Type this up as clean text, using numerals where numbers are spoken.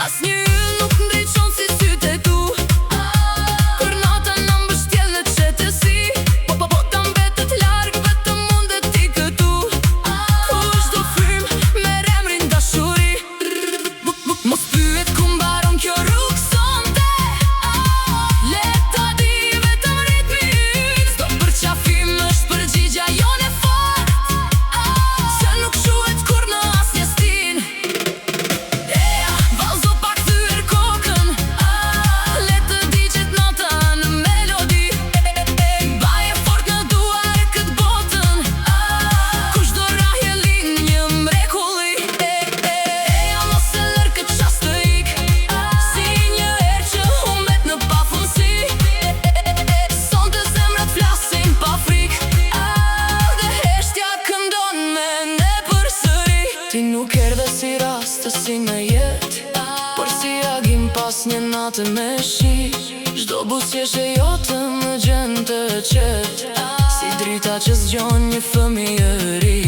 Asnjë yll nuk ndriçon si sytë e tu. Kur nata na mbështjell në qetësi, po ta mbetet larg, vetëm mundet ti këtu. Kushdo frym merr emrin dashuri. Mos pyet ku mbaron kjo rrugë sonte. Le ta di vetëm ritmi yt. S'do përqafim, është përgjigja jone fort. Se nuk shuhet kur në asnjë stin. Eja, vallëzo pa kthyer kokën. Le të digjet nota në melodi. Baje fort në duar këtë botën. Kushdo rrahje lin një mrekulli. Eja, mos e lër këtë çast të ik. Si një erë që humbet në pafundsi. Sonte zemrat flasin pa frikë. Dhe heshtja këndon me ne përsëri. Ti nuk erdhe si rastësi në jetë, por si agim pas një natë me shi. Çdo buzëqeshje jote më gjen të qetë, si drita që zgjon një fëmijë e ri.